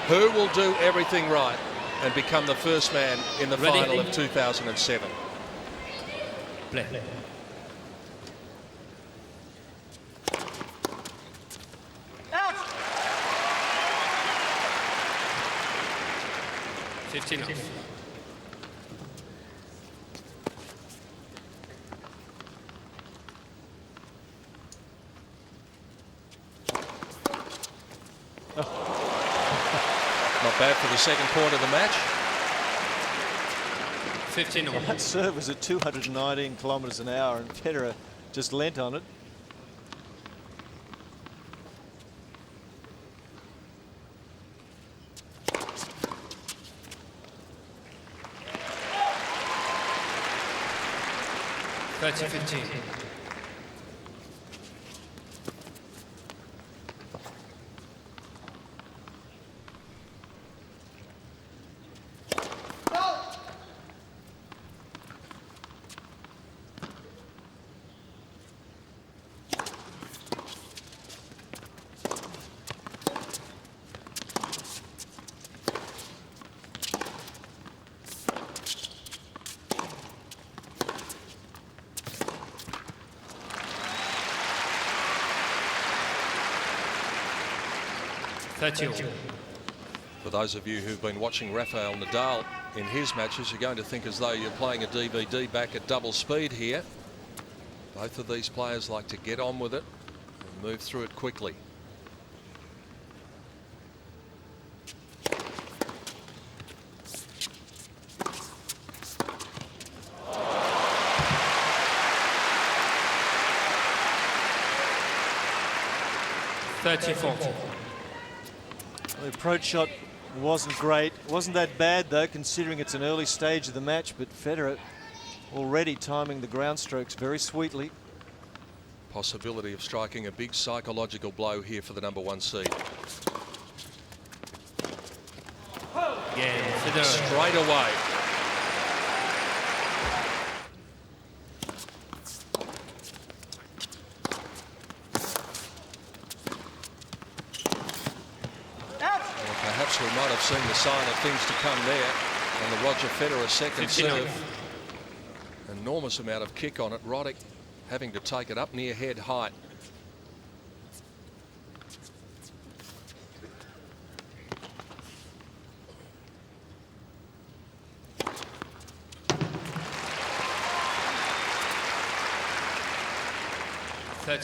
Who will do everything right and become the first man in the final of 2007? Play. 15 off. Not bad for the second point of the match. 15 Well, that serve was at 219 kilometres an hour, and Federer just leant on it. That's 15. For those of you who've been watching Rafael Nadal in his matches, you're going to think as though you're playing a DVD back at double speed here. Both of these players like to get on with it and move through it quickly. The approach shot wasn't great. Wasn't that bad, though, considering it's an early stage of the match, but Federer already timing the ground strokes very sweetly. Possibility of striking a big psychological blow here for the #1 seed. Yeah, Federer. Straight away. Perhaps we might have seen the sign of things to come there on the Roger Federer second serve. Enormous amount of kick on it. Roddick having to take it up near head height. I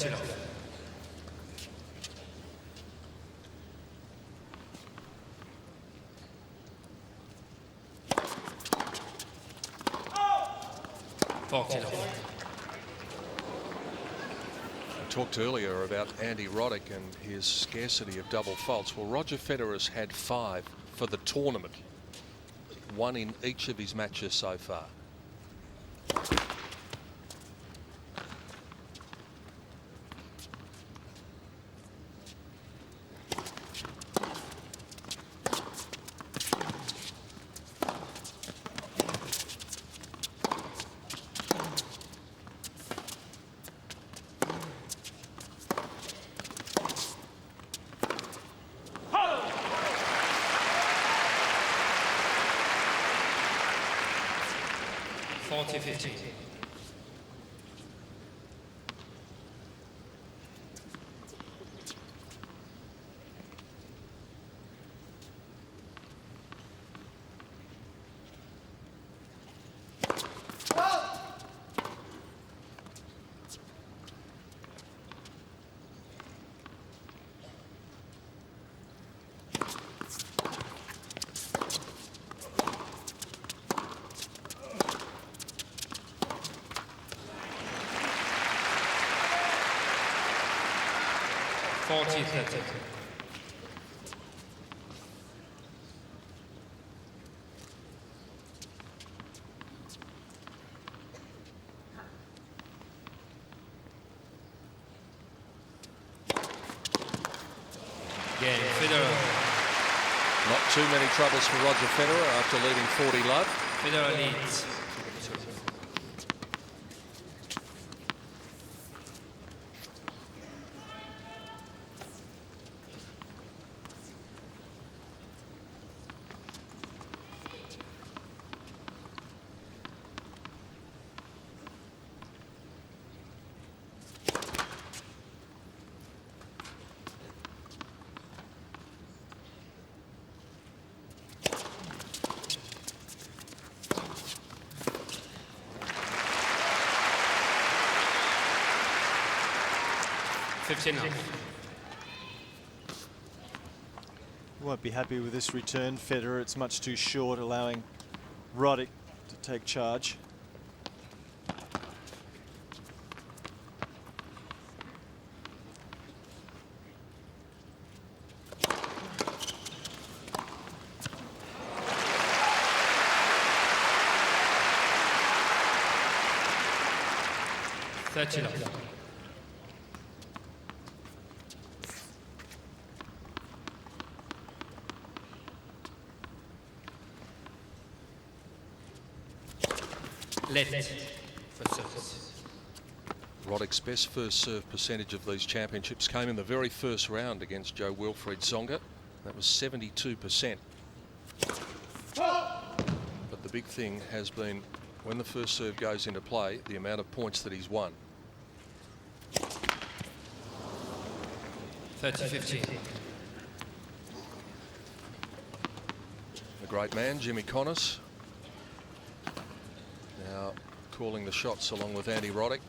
talked earlier about Andy Roddick and his scarcity of double faults. Well, Roger Federer's had 5 for the tournament, 1 in each of his matches so far. Not too many troubles for Roger Federer after leading 40 love. Federer leads. 15 off. He won't be happy with this return, Federer. It's much too short, allowing Roddick to take charge. Left for service. Roddick's best first serve percentage of these championships came in the very first round against Joe Wilfried Tsonga. That was 72%. But the big thing has been, when the first serve goes into play, the amount of points that he's won. 30-15. The great man, Jimmy Connors, now calling the shots along with Andy Roddick.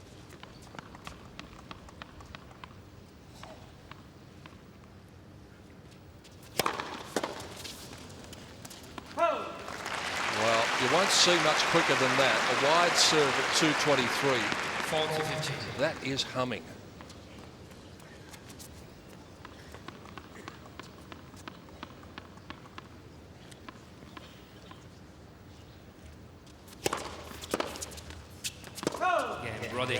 Well, you won't see much quicker than that. A wide serve at 223. 40-15. That is humming. Roddick.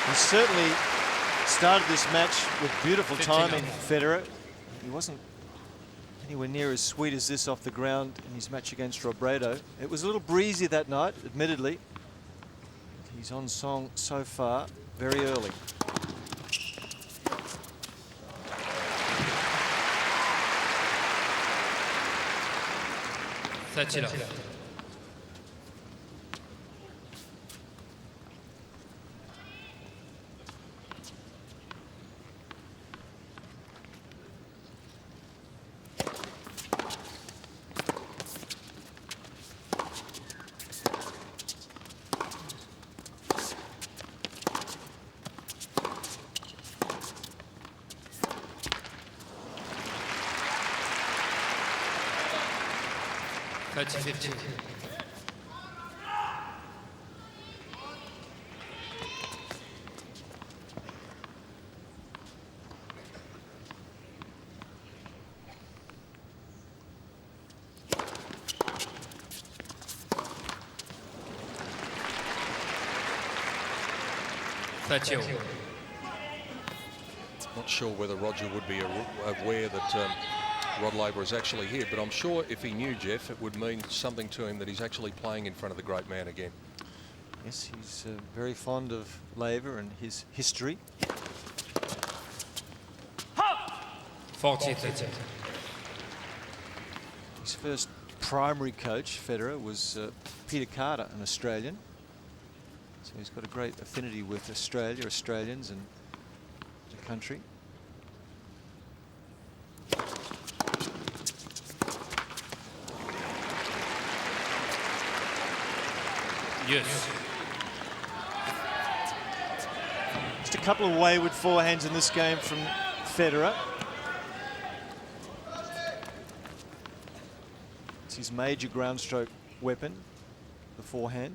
He certainly started this match with beautiful 15 timing, off. Federer. He wasn't anywhere near as sweet as this off the ground in his match against Robredo. It was a little breezy that night, admittedly. He's on song so far, very early. Touch it off. 30-15. Not sure whether Roger would be aware that Rod Laver is actually here, but I'm sure if he knew, Jeff, it would mean something to him that he's actually playing in front of the great man again. Yes, he's very fond of Laver and his history. 40-30. His first primary coach, Federer, was Peter Carter, an Australian. So he's got a great affinity with Australia, Australians and the country. Yes. Just a couple of wayward forehands in this game from Federer. It's his major ground stroke weapon, the forehand.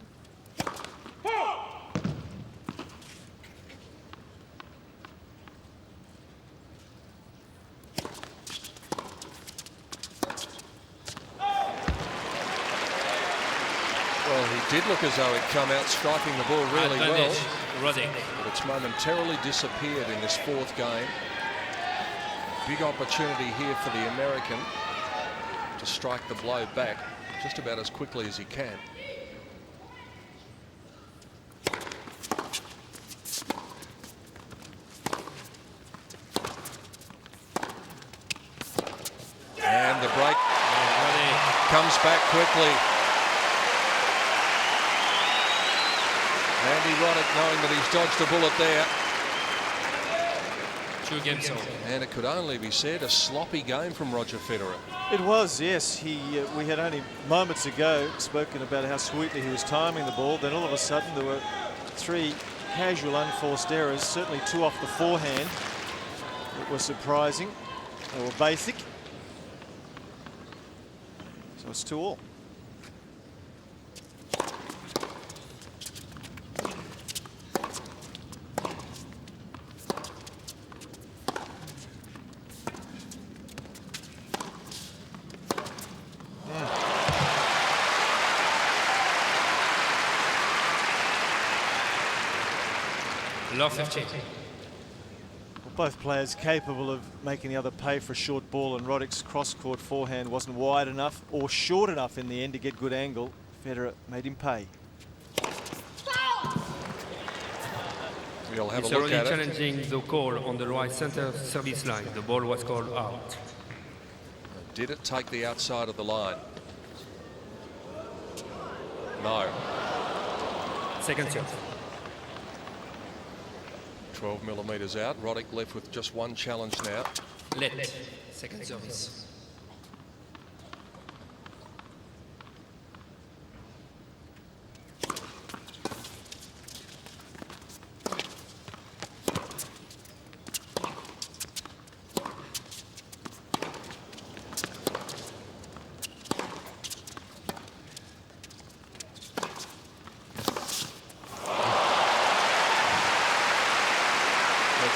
Did look as though he'd come out striking the ball really well. Roddick. But it's momentarily disappeared in this fourth game. Big opportunity here for the American to strike the blow back just about as quickly as he can. And the break comes back quickly. Andy Andy Roddick, knowing that he's dodged a bullet there. 2 games over. And it could only be said, a sloppy game from Roger Federer. It was, yes. We had only moments ago spoken about how sweetly he was timing the ball. Then all of a sudden there were 3 casual unforced errors, certainly 2 off the forehand. It was surprising. They were basic. So it's 2-all. Love 15. Both players capable of making the other pay for a short ball, and Roddick's cross-court forehand wasn't wide enough or short enough in the end to get good angle. Federer made him pay. We'll have He's a look already at it. challenging the call on the right center service line. The ball was called out. Did it take the outside of the line? No. Second serve. 12 millimetres out. Roddick left with just 1 challenge now. Let. Second service.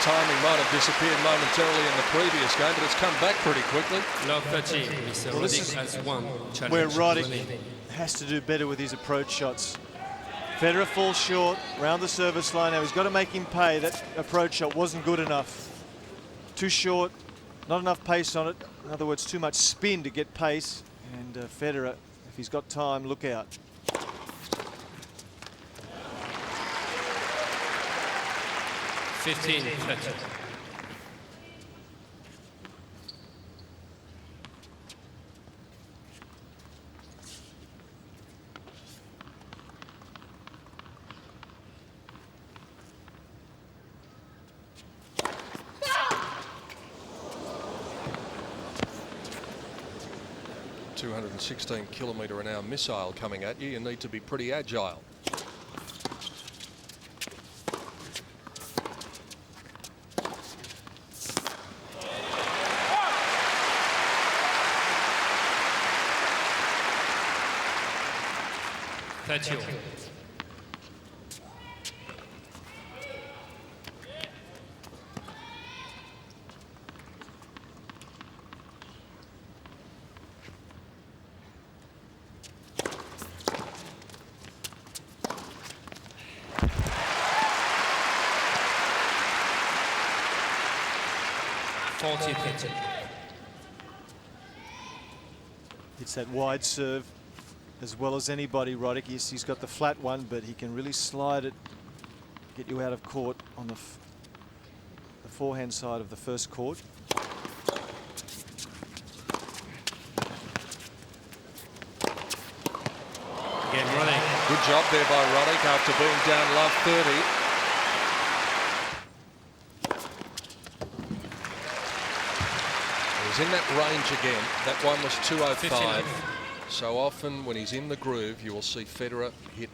Timing might have disappeared momentarily in the previous game, but it's come back pretty quickly. Love 13. Mr. Well, this Roddick has one challenge. Where Roddick has to do better with his approach shots. Federer falls short round the service line. Now he's got to make him pay. That approach shot wasn't good enough. Too short, not enough pace on it. In other words, too much spin to get pace. And Federer, if he's got time, look out. Fifteen. 30. .16-kilometre-an-hour missile coming at you. You need to be pretty agile. That's you. It's that wide serve as well as anybody, Roddick. Yes, he's got the flat one, but he can really slide it, get you out of court on the forehand side of the first court. Again, Roddick. Good job there by Roddick after being down love 30. He's in that range again. That one was 205. So often when he's in the groove, you will see Federer hit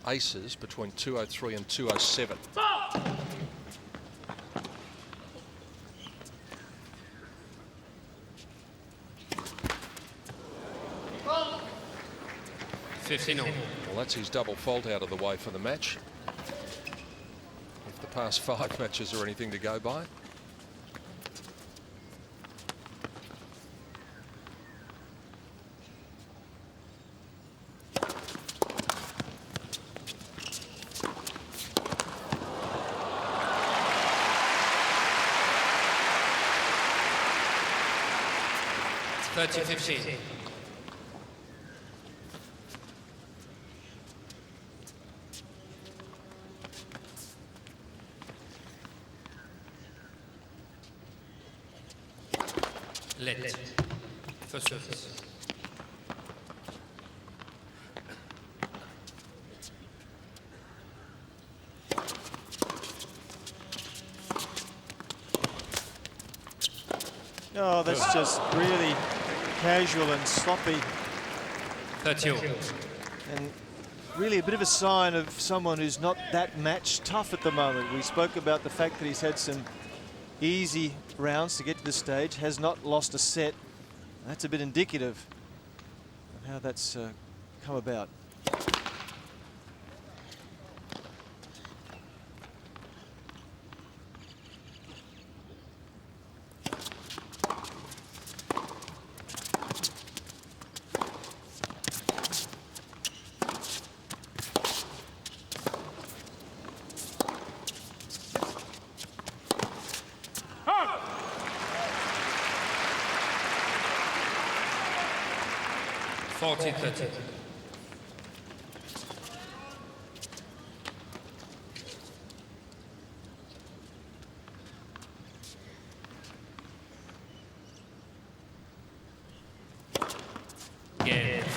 aces between 203 and 207. Well, that's his double fault out of the way for the match. If the past 5 matches are anything to go by. .30-15. Let. First service. Oh, that's just really casual and sloppy. 30. And really a bit of a sign of someone who's not that match tough at the moment. We spoke about the fact that he's had some easy rounds to get to the stage, has not lost a set. That's a bit indicative of how that's come about.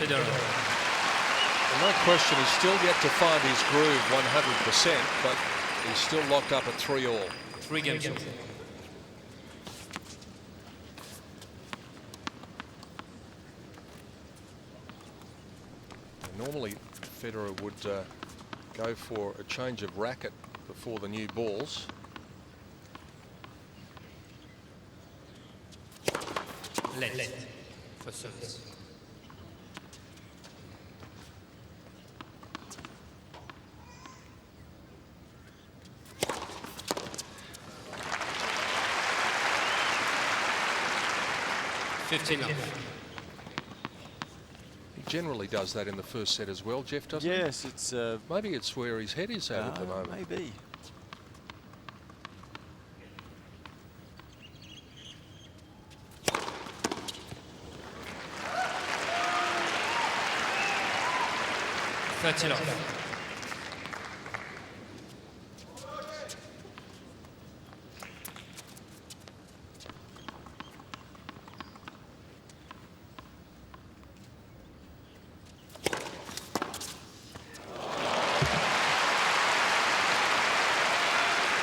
Federer. Well, no question, he's still yet to find his groove 100%, but he's still locked up at 3-all. 3 games. Normally, Federer would go for a change of racket before the new balls. Left for service. He generally does that in the first set as well, Jeff, doesn't he? Yes, it's... maybe it's where his head is at the moment. Maybe.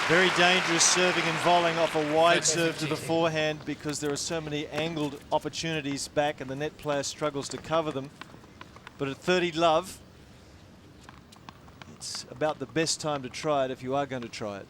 Very dangerous serving and volleying off a wide serve to the forehand because there are so many angled opportunities back and the net player struggles to cover them. But at 30 love, it's about the best time to try it if you are going to try it.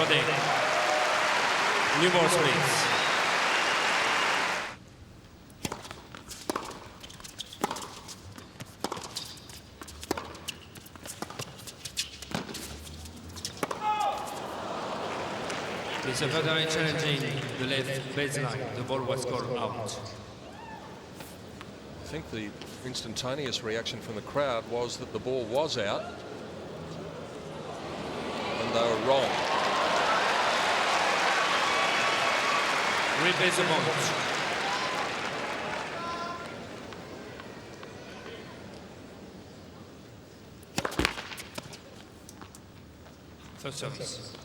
Roddick. New balls, please. Mr. Federer challenging the left baseline. The ball was called out. I think the instantaneous reaction from the crowd was that the ball was out. And they were wrong. Replace the ball. First service.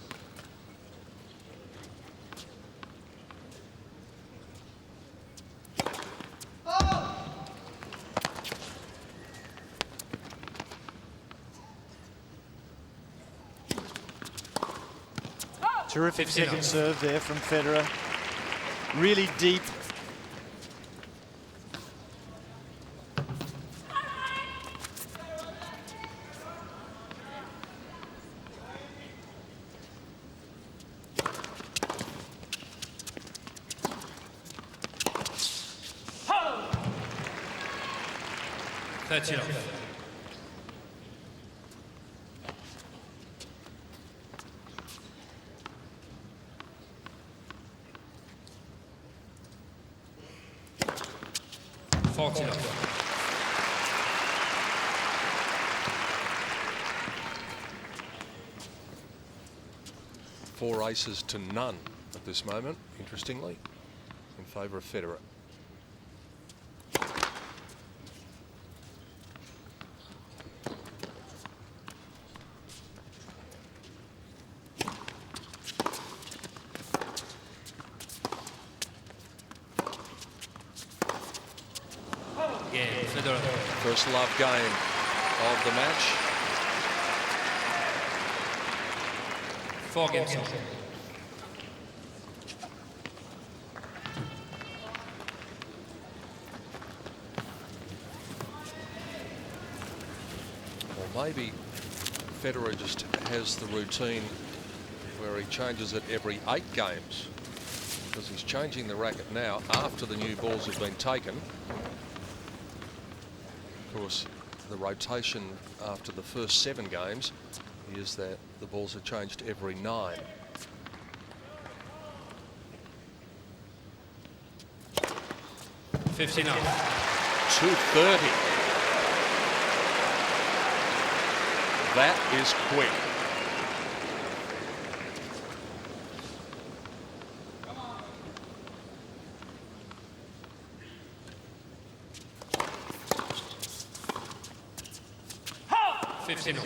Terrific 15 second up. serve there from Federer. Really deep. That's enough. Four aces to none at this moment, interestingly, in favour of Federer. Again, Federer. First love game of the match. 4 games. Or maybe Federer just has the routine where he changes it every 8 games, because he's changing the racket now after the new balls have been taken. Of course, the rotation after the first 7 games is that the balls are changed every 9. $15 up. 230. That is quick. $15 up.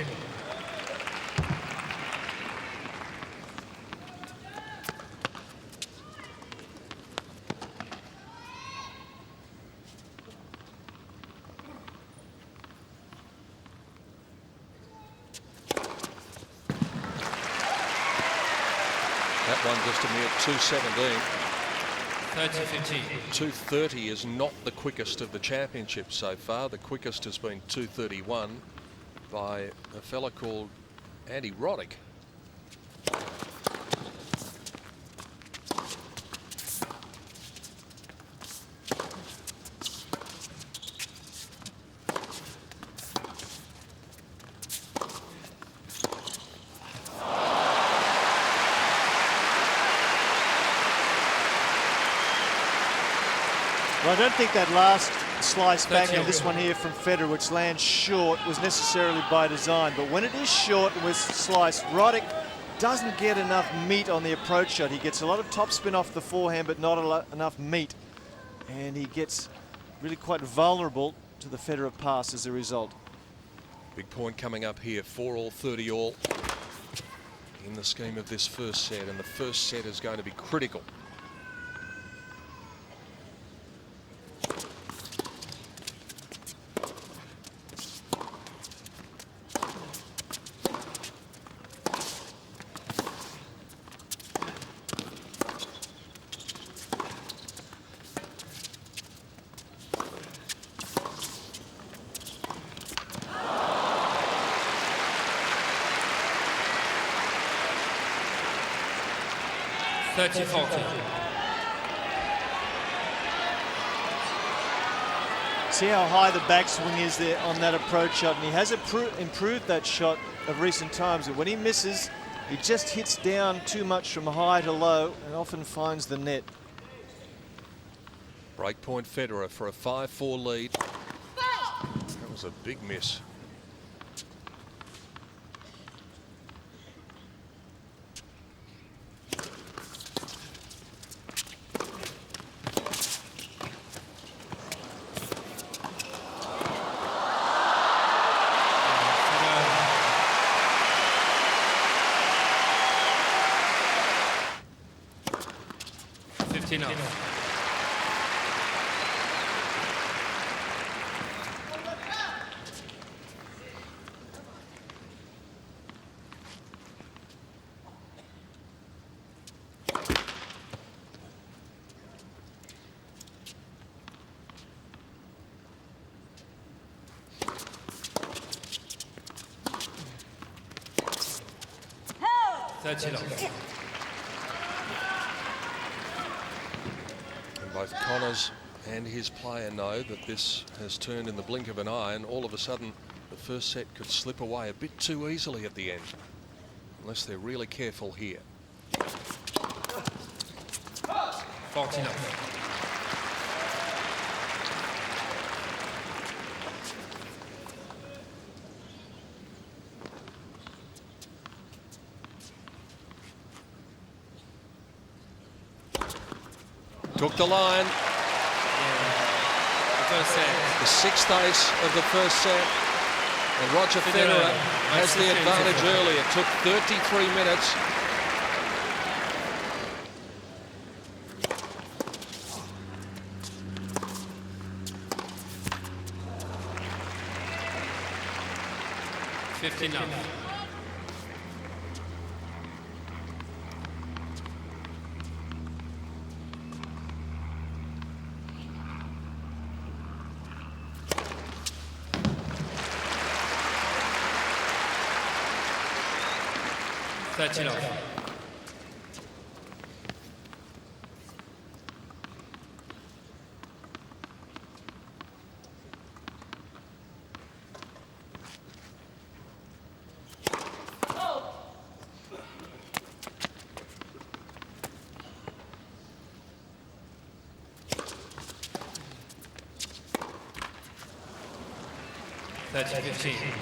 That one just a mere 217. 30-15. 230 is not the quickest of the championship so far. The quickest has been 231 by a fella called Andy Roddick. Well, I don't think that last slice back That's of this one here from Federer, which lands short, was necessarily by design. But when it is short and was sliced, Roddick doesn't get enough meat on the approach shot. He gets a lot of topspin off the forehand, but not enough meat. And he gets really quite vulnerable to the Federer pass as a result. Big point coming up here, 4-all, 30-all in the scheme of this first set. And the first set is going to be critical. See how high the backswing is there on that approach shot, and he has improved that shot of recent times. But when he misses, he just hits down too much from high to low and often finds the net. Breakpoint Federer for a 5-4 lead. That was a big miss. 30 love. And both Connors and his player know that this has turned in the blink of an eye, and all of a sudden the first set could slip away a bit too easily at the end, unless they're really careful here. 40 love. Took the line. First set. The sixth ace of the first set. And Roger Federer has the advantage early. It took 33 minutes. $15. 30 love.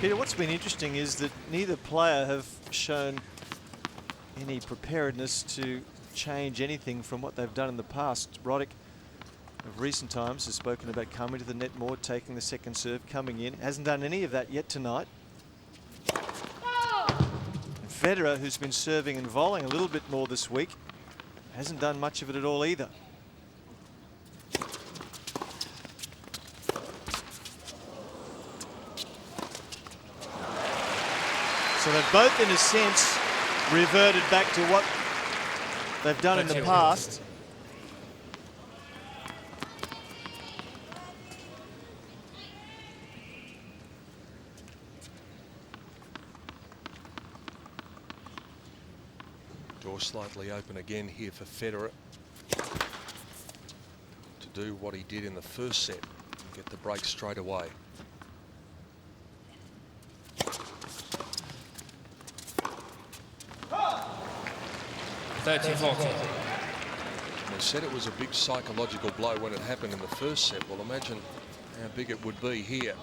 Peter, what's been interesting is that neither player have shown any preparedness to change anything from what they've done in the past. Roddick of recent times has spoken about coming to the net more, taking the second serve, coming in. Hasn't done any of that yet tonight. And Federer, who's been serving and volleying a little bit more this week, hasn't done much of it at all either. So they've both, in a sense, reverted back to what they've done in the past. Door slightly open again here for Federer to do what he did in the first set, get the break straight away. They said it was a big psychological blow when it happened in the first set. Well, imagine how big it would be here.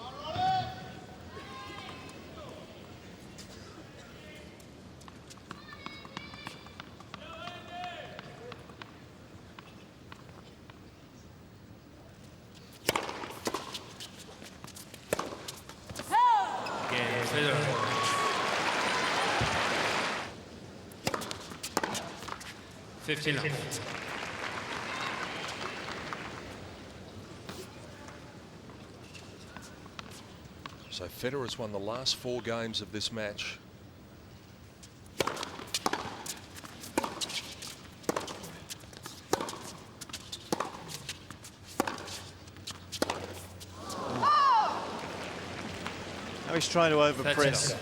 So Federer has won the last 4 games of this match. Now he's trying to overpress.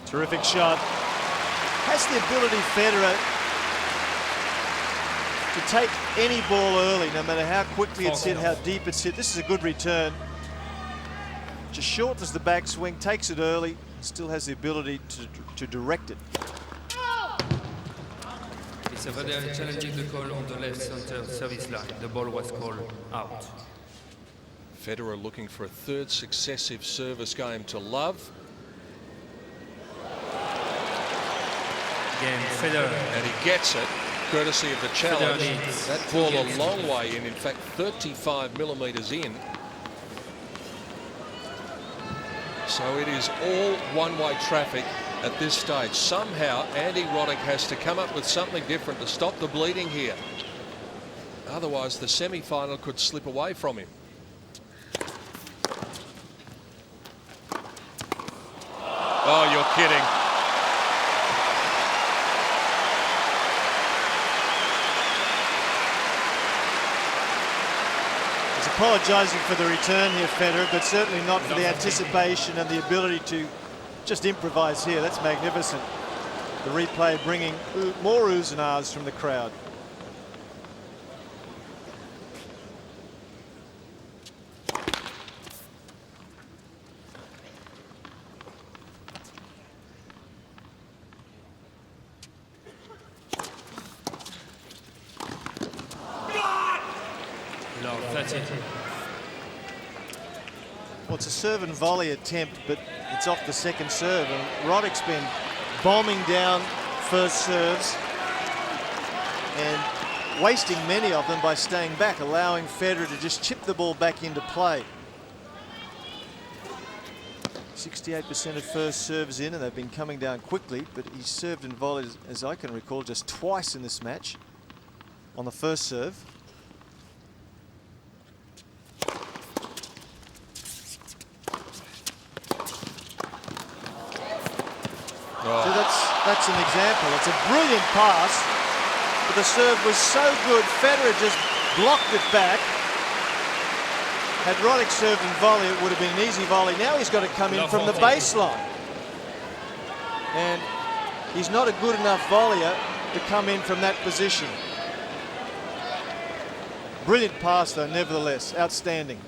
Terrific shot. Has the ability, Federer, to take any ball early, no matter how quickly it's hit, how deep it's hit. This is a good return. Just shortens the backswing, takes it early, still has the ability to direct it. Federer challenging the call on the left center service line. The ball was called out. Federer looking for a 3rd successive service game to love. Federer. And he gets it, courtesy of the challenge. That ball a long way in fact 35 millimeters in. So it is all one-way traffic at this stage. Somehow Andy Roddick has to come up with something different to stop the bleeding here. Otherwise the semi-final could slip away from him. Oh, you're kidding. apologising for the return here, Federer, but certainly not for the anticipation and the ability to just improvise here. That's magnificent. The replay bringing more oohs and ahs from the crowd. Well, it's a serve and volley attempt, but it's off the second serve, and Roddick's been bombing down first serves and wasting many of them by staying back, allowing Federer to just chip the ball back into play. 68% of first serves in, and they've been coming down quickly, but he's served and volleyed, as I can recall, just twice in this match on the first serve. So that's an example. It's a brilliant pass, but the serve was so good, Federer just blocked it back. Had Roddick served and volley, it would have been an easy volley. Now he's got to come in from the baseline. And he's not a good enough volleyer to come in from that position. Brilliant pass though, nevertheless. Outstanding.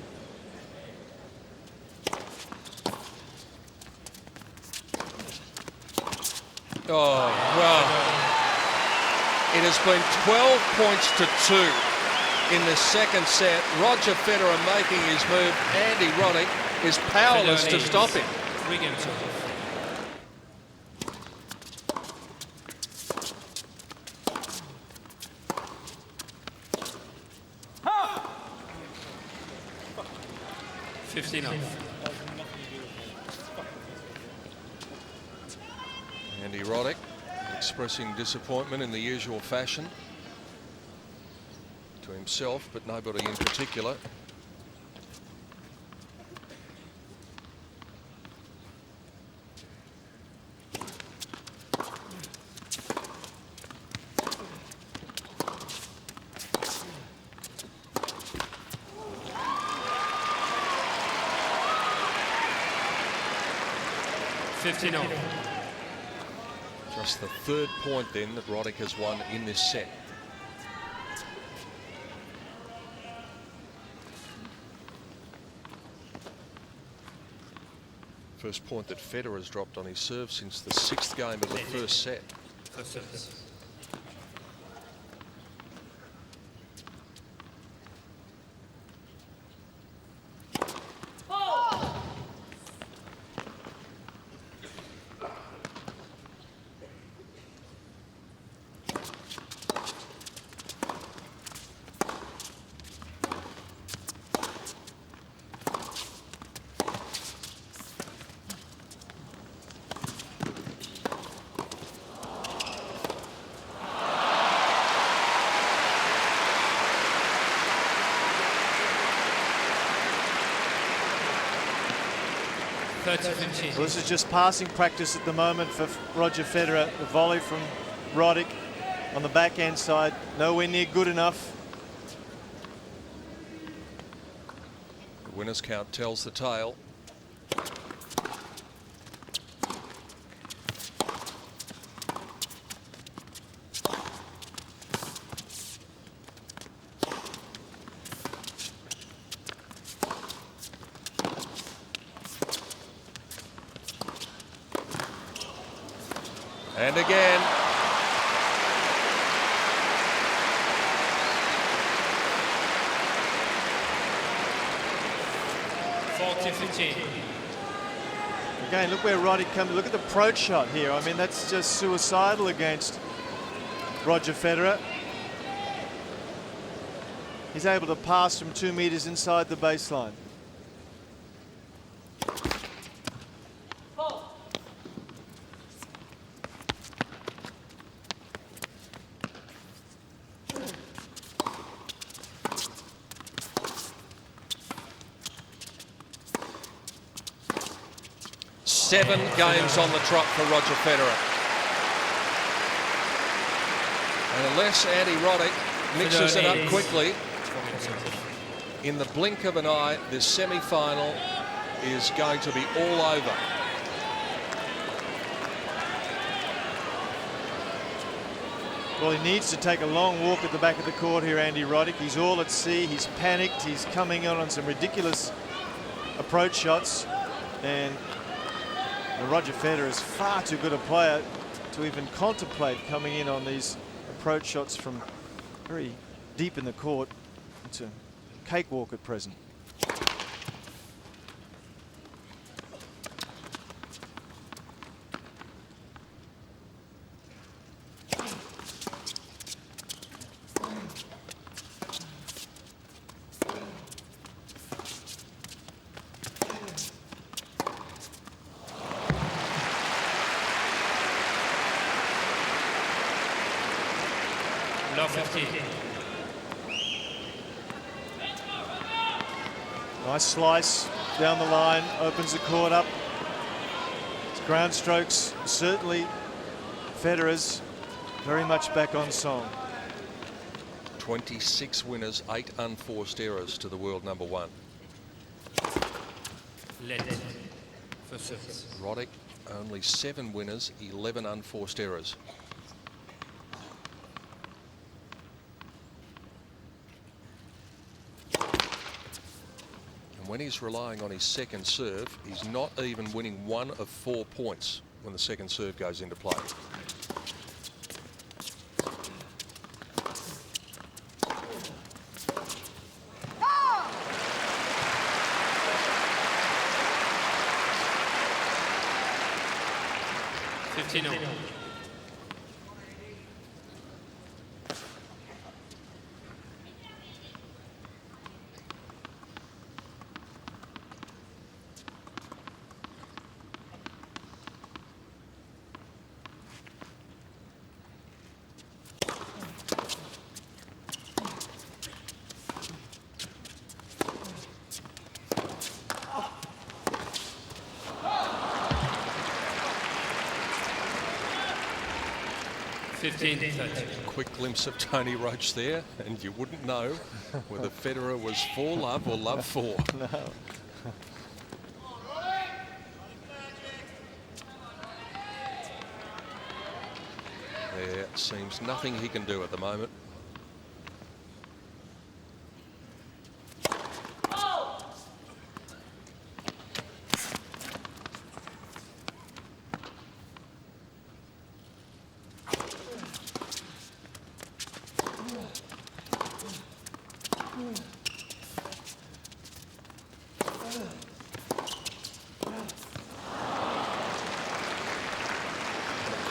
Oh, well, it has been 12 points to 2 in the second set. Roger Federer making his move. Andy Roddick is powerless to stop him. 59. Andy Roddick expressing disappointment in the usual fashion to himself, but nobody in particular. Just the third point then that Roddick has won in this set. First point that Federer has dropped on his serve since the 6th game of the first set. Well, this is just passing practice at the moment for Roger Federer. The volley from Roddick on the backhand side, nowhere near good enough. The winner's count tells the tale. And again. Again, look where Roddick comes. Look at the approach shot here. I mean, that's just suicidal against Roger Federer. He's able to pass from 2 meters inside the baseline. Seven games on the trot for Roger Federer. And unless Andy Roddick mixes it up quickly, in the blink of an eye, this semi-final is going to be all over. Well, he needs to take a long walk at the back of the court here, Andy Roddick. He's all at sea, he's panicked, he's coming on some ridiculous approach shots, and Roger Federer is far too good a player to even contemplate coming in on these approach shots from very deep in the court. It's a cakewalk at present. Love 15. Nice slice down the line, opens the court up. It's ground strokes, certainly Federer's very much back on song. 26 winners, 8 unforced errors to the world number 1. Let for service. Roddick, only 7 winners, 11 unforced errors. When he's relying on his second serve, he's not even winning 1 of 4 points when the second serve goes into play. Quick glimpse of Tony Roach there, and you wouldn't know whether Federer was for love or love for. No. There seems nothing he can do at the moment.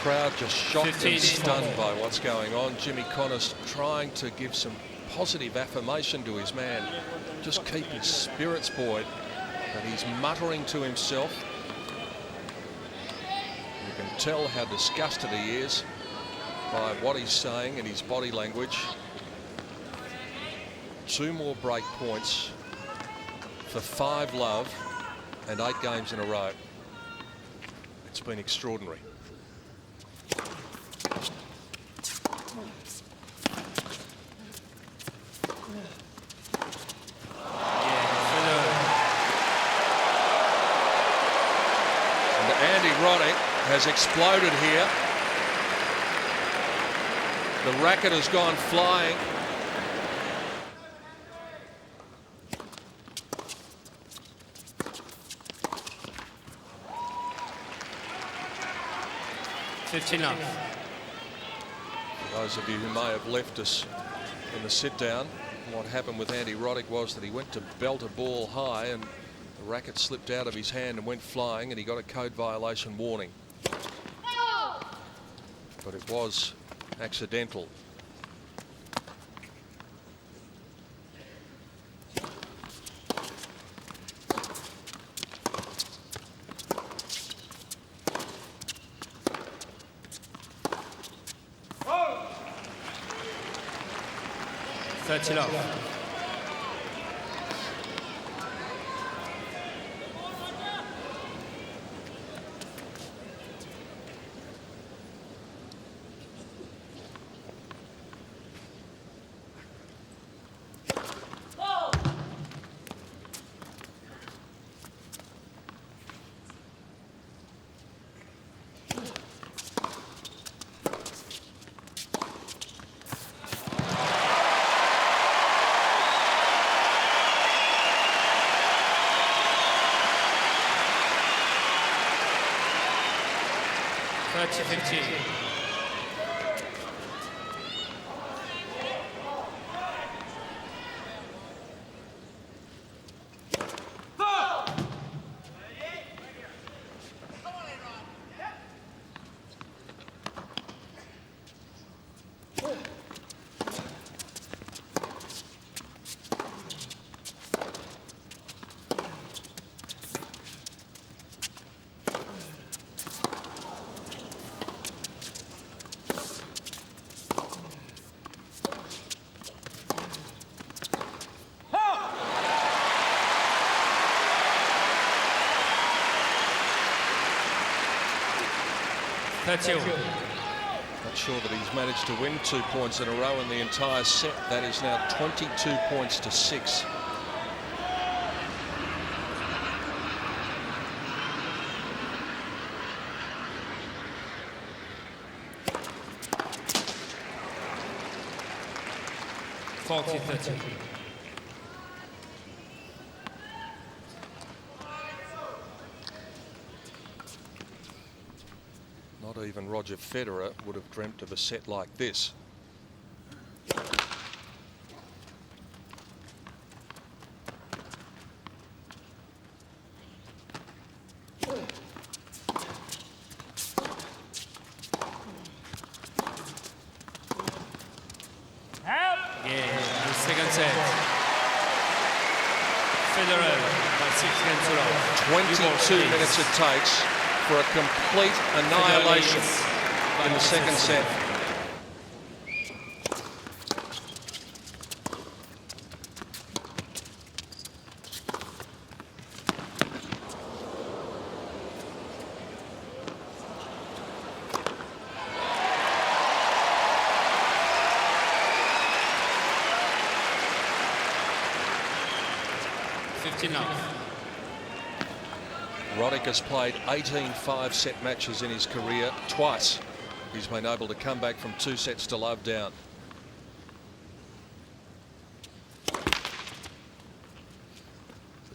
Crowd just shocked and stunned by what's going on. Jimmy Connors trying to give some positive affirmation to his man. Just keep his spirits buoyed. But he's muttering to himself. You can tell how disgusted he is by what he's saying and his body language. 2 more break points for 5-love and 8 games in a row. It's been extraordinary. Andy Roddick has exploded here. The racket has gone flying. For those of you who may have left us in the sit down, what happened with Andy Roddick was that he went to belt a ball high and the racket slipped out of his hand and went flying, and he got a code violation warning. But it was accidental. 30-15. Not sure that he's managed to win 2 points in a row in the entire set. That is now 22 points to 6. Not even Roger Federer would have dreamt of a set like this. The second set. Federer by 6 games to love. 22 minutes it takes for a complete annihilation in the second set. Roddick has played 18 5-set matches in his career. Twice he's been able to come back from 2 sets to love down. But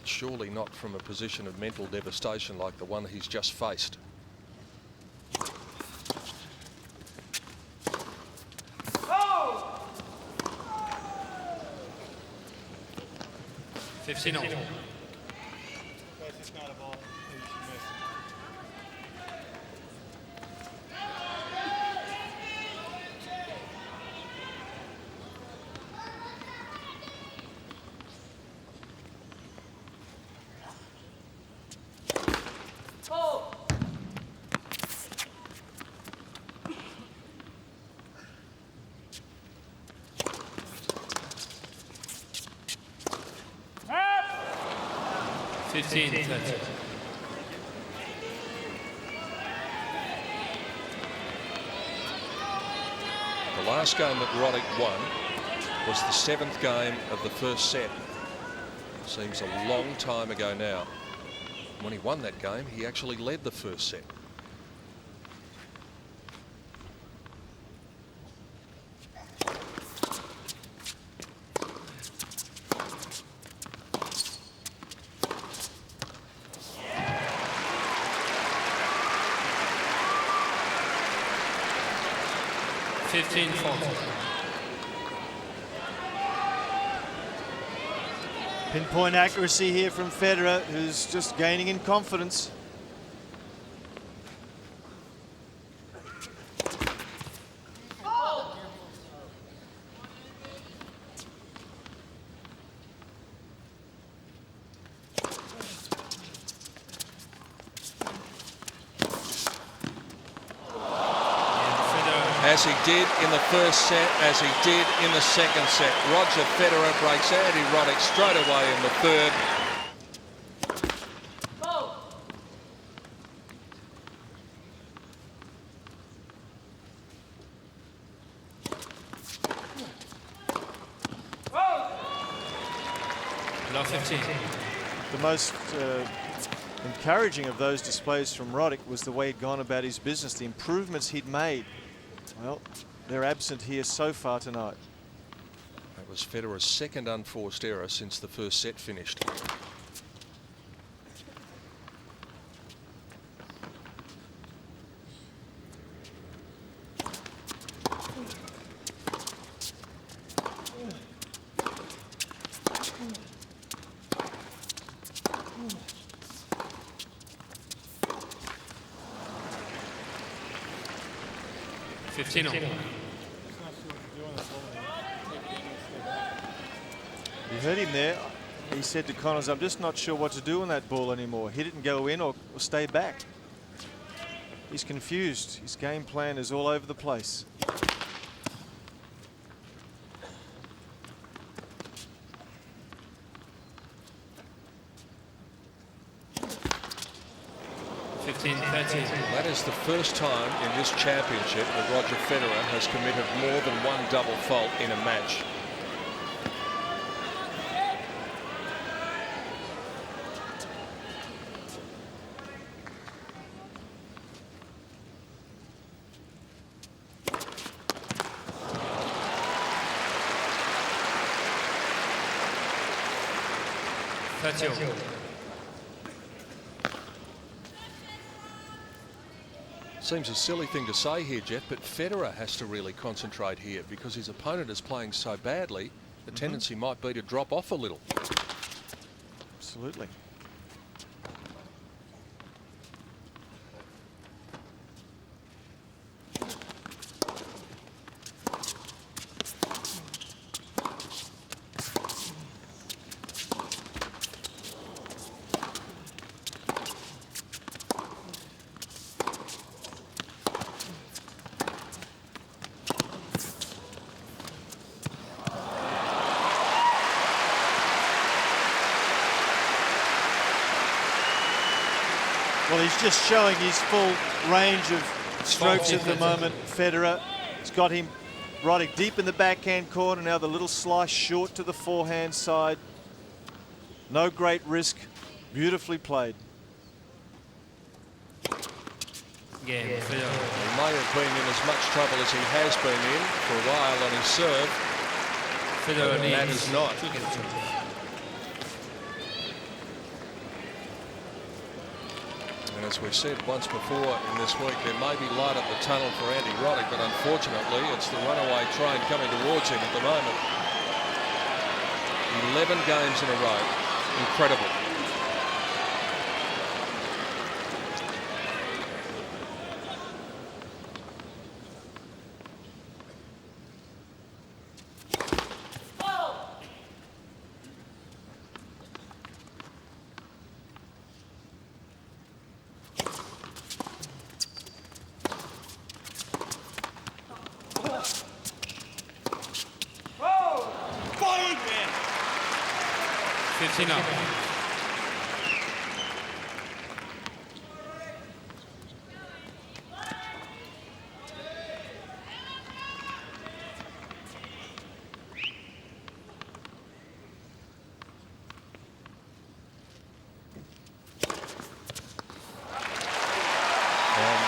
surely not from a position of mental devastation like the one he's just faced. The last game that Roddick won was the 7th game of the first set. Seems a long time ago now. When he won that game, he actually led the first set. Pinpoint accuracy here from Federer, who's just gaining in confidence. As he did in the first set, as he did in the second set. Roger Federer breaks Andy Roddick straight away in the third. The most encouraging of those displays from Roddick was the way he'd gone about his business, the improvements he'd made. Well, they're absent here so far tonight. That was Federer's second unforced error since the first set finished. 15 all. You heard him there. He said to Connors, I'm just not sure what to do on that ball anymore. Hit it and go in or stay back. He's confused. His game plan is all over the place. That is the first time in this championship that Roger Federer has committed more than one double fault in a match. Seems a silly thing to say here, Jeff, but Federer has to really concentrate here because his opponent is playing so badly. The tendency might be to drop off a little. Absolutely. Well, he's just showing his full range of strokes at the moment. Federer has got him Roddick deep in the backhand corner. Now the little slice short to the forehand side. No great risk. Beautifully played. Yeah, he may have been in as much trouble as he has been in for a while on his serve. Federer that is not. And as we said once before in this week, there may be light at the tunnel for Andy Roddick, but unfortunately it's the runaway train coming towards him at the moment. 11 games in a row. Incredible.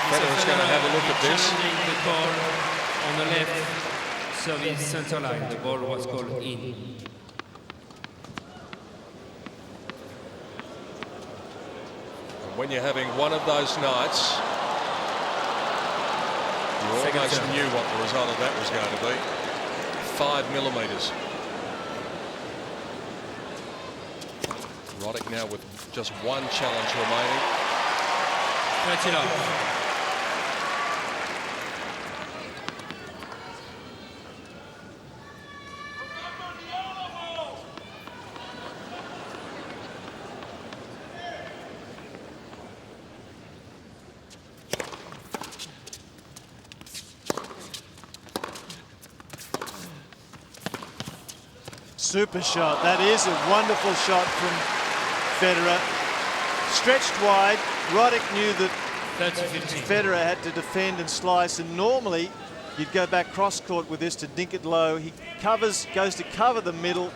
Federer's going to have a look at this. The call on the left service center line. The ball was called in. And when you're having one of those nights, you almost knew what the result of that was going to be. 5 millimetres. Roddick now with just one challenge remaining. 30 love. Super shot. That is a wonderful shot from Federer. Stretched wide. Roddick knew that Federer had to defend and slice, and normally you'd go back cross court with this to dink it low. He goes to cover the middle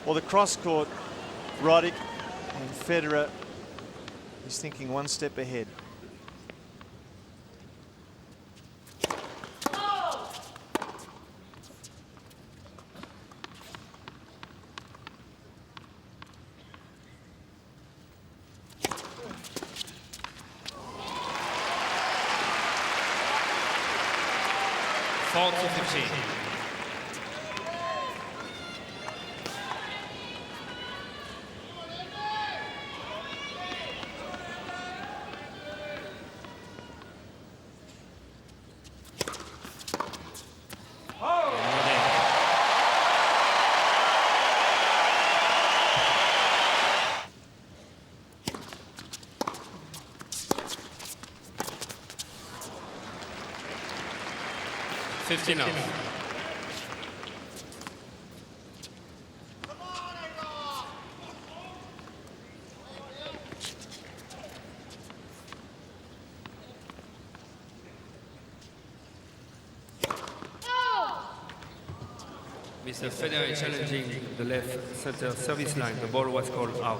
or the cross court, Roddick, and Federer is thinking one step ahead. Fault to 15. 15 off. Mr. Federer challenging the left center service line. The ball was called out.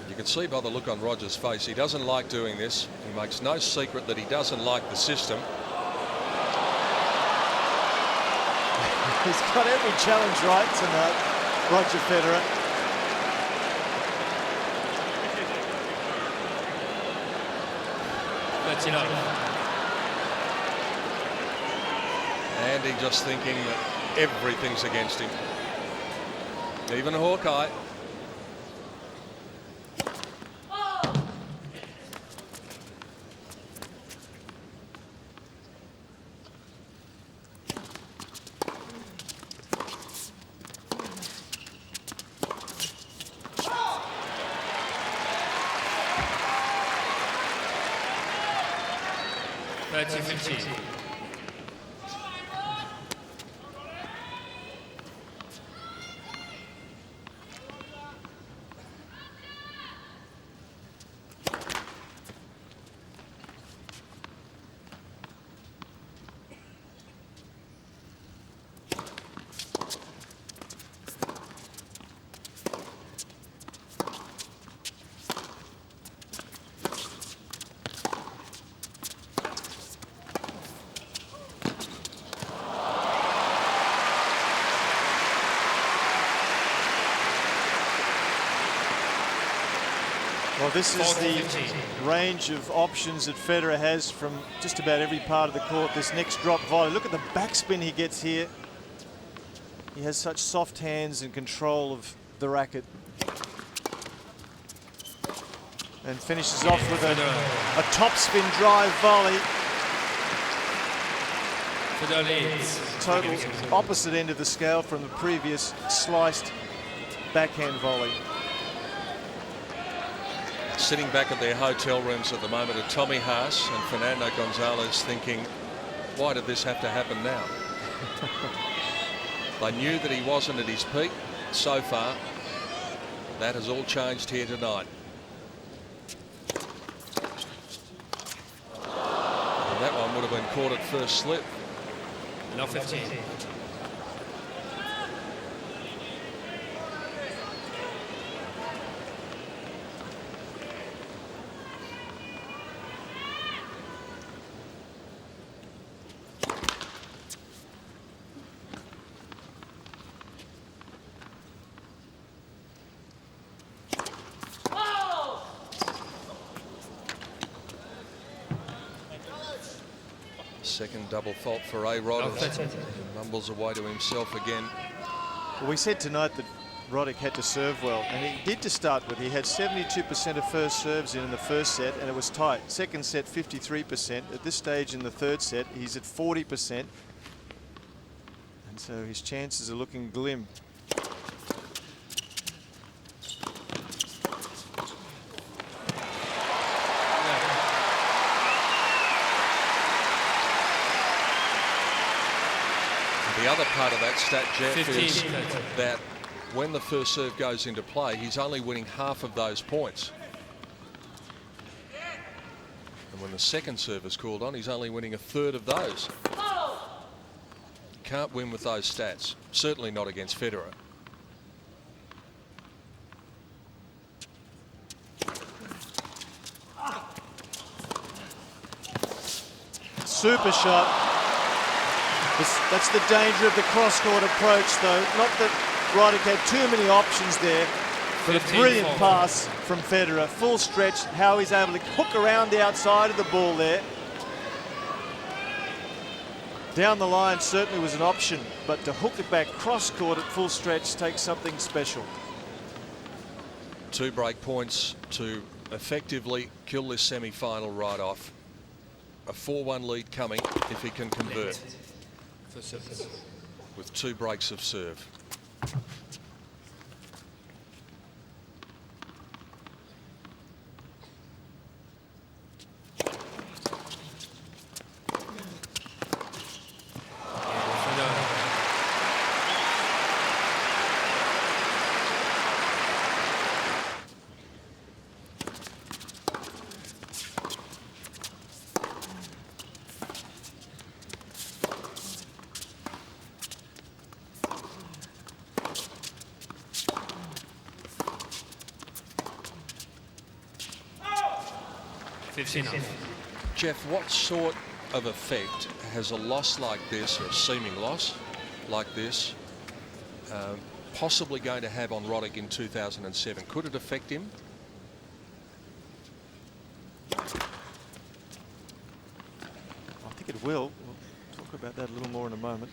You can see by the look on Roger's face, he doesn't like doing this. He makes no secret that he doesn't like the system. He's got every challenge right tonight, Roger Federer. That's enough. Andy just thinking that everything's against him. Even Hawkeye. Well, this is the range of options that Federer has from just about every part of the court. This next drop volley. Look at the backspin he gets here. He has such soft hands and control of the racket. And finishes off with a topspin drive volley. Total opposite end of the scale from the previous sliced backhand volley. Sitting back at their hotel rooms at the moment are Tommy Haas and Fernando Gonzalez thinking, why did this have to happen now? They knew that he wasn't at his peak so far. That has all changed here tonight. And that one would have been caught at first slip. No 15. Second double fault for Roddick. He mumbles away to himself again. Well, we said tonight that Roddick had to serve well, and he did to start with. He had 72% of first serves in the first set, and it was tight. Second set, 53%. At this stage in the third set, he's at 40%. And so his chances are looking glim. The other part of that stat, Jeff, is that when the first serve goes into play, he's only winning half of those points. And when the second serve is called on, he's only winning a third of those. Can't win with those stats. Certainly not against Federer. Super shot. That's the danger of the cross-court approach, though. Not that Roddick had too many options there, but a brilliant pass from Federer. Full stretch, how he's able to hook around the outside of the ball there. Down the line certainly was an option, but to hook it back cross-court at full stretch takes something special. 2 break points to effectively kill this semi-final right off. A 4-1 lead coming if he can convert. With 2 breaks of serve. 15-off. Jeff, what sort of effect has a loss like this, or a seeming loss like this, possibly going to have on Roddick in 2007? Could it affect him? I think it will. We'll talk about that a little more in a moment.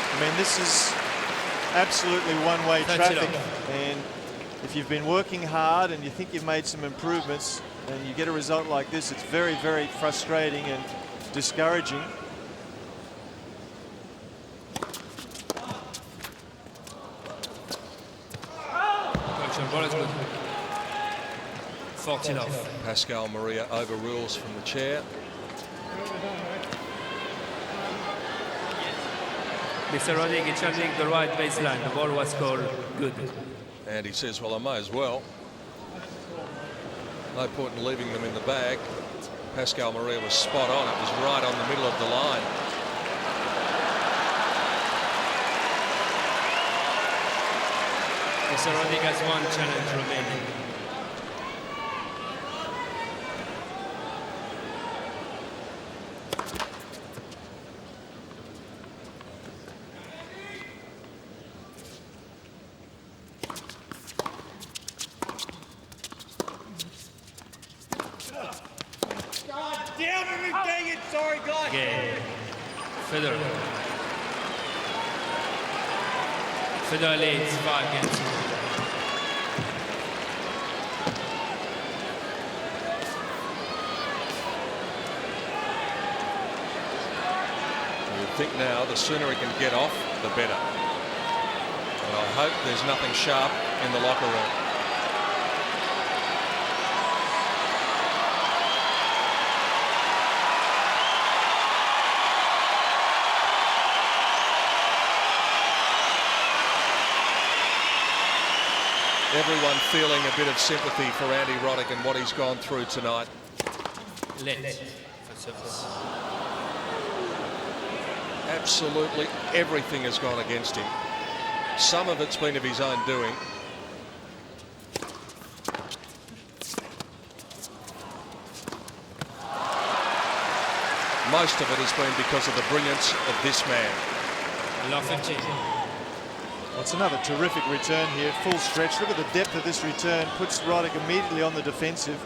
I mean, this is absolutely one-way traffic, and if you've been working hard and you think you've made some improvements and you get a result like this, it's very, very frustrating and discouraging. Ball is good. 14-off. Pascal Maria overrules from the chair. Mr. Roddick is challenging the right baseline. The ball was called good. And he says, well, I may as well. No point in leaving them in the bag. Pascal Maria was spot on. It was right on the middle of the line. Mr. Roddick has one challenge remaining. Federer. Federer leads 5 games. You think now the sooner he can get off, the better. And I hope there's nothing sharp in the locker room. Everyone feeling a bit of sympathy for Andy Roddick and what he's gone through tonight. Let for service. Absolutely everything has gone against him. Some of it's been of his own doing. Most of it has been because of the brilliance of this man. Love 15. Well, it's another terrific return here, full stretch. Look at the depth of this return, puts Roddick immediately on the defensive.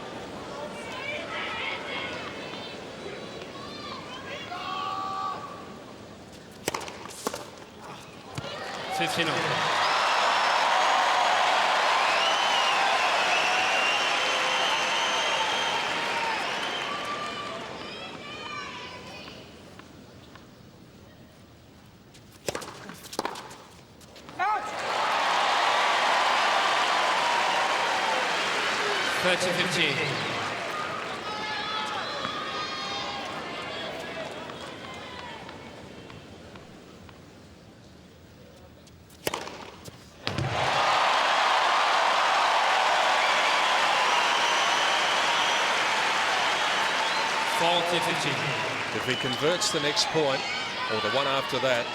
If he converts the next point, or the one after that,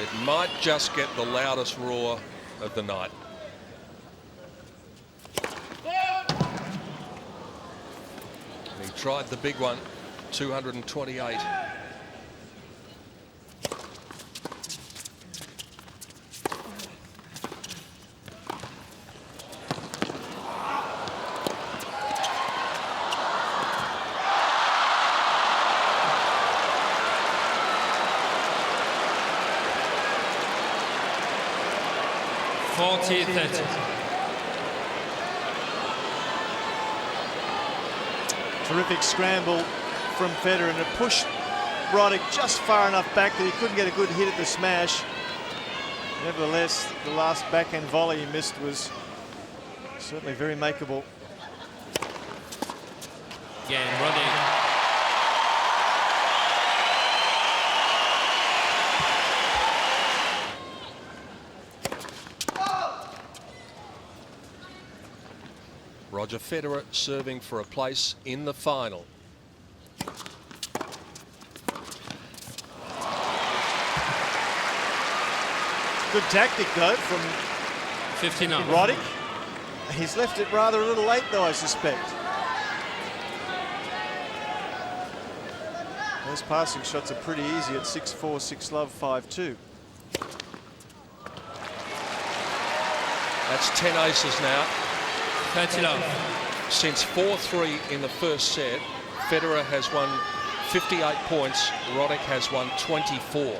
it might just get the loudest roar of the night. He tried the big one, 228. Terrific scramble from Federer, and it pushed Roddick just far enough back that he couldn't get a good hit at the smash. Nevertheless, the last backhand volley he missed was certainly very makeable. Again, Roddick. Roger Federer serving for a place in the final. Good tactic, though, from 59. Roddick. He's left it rather a little late, though, I suspect. Those passing shots are pretty easy at 6-4, 6-love, 5-2. That's 10 aces now. 30 love. Since 4-3 in the first set, Federer has won 58 points. Roddick has won 24.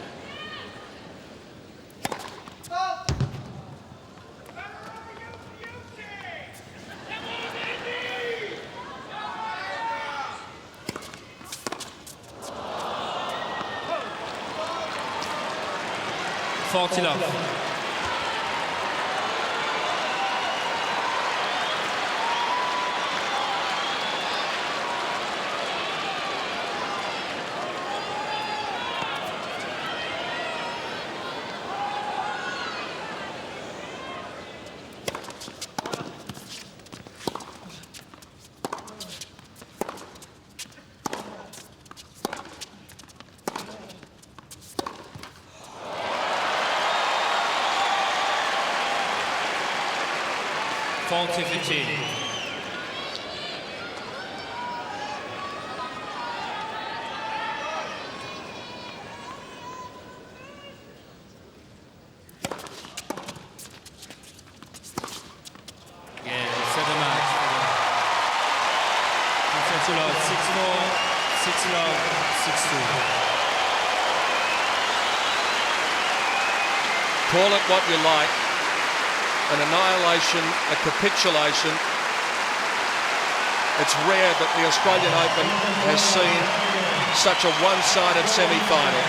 Forty love. Forty 15. Yeah, 7 match. 6 love, 6-4, 6 love, 6-2. Call it what you like. An annihilation, a capitulation. It's rare that the Australian Open has seen such a one-sided semi-final.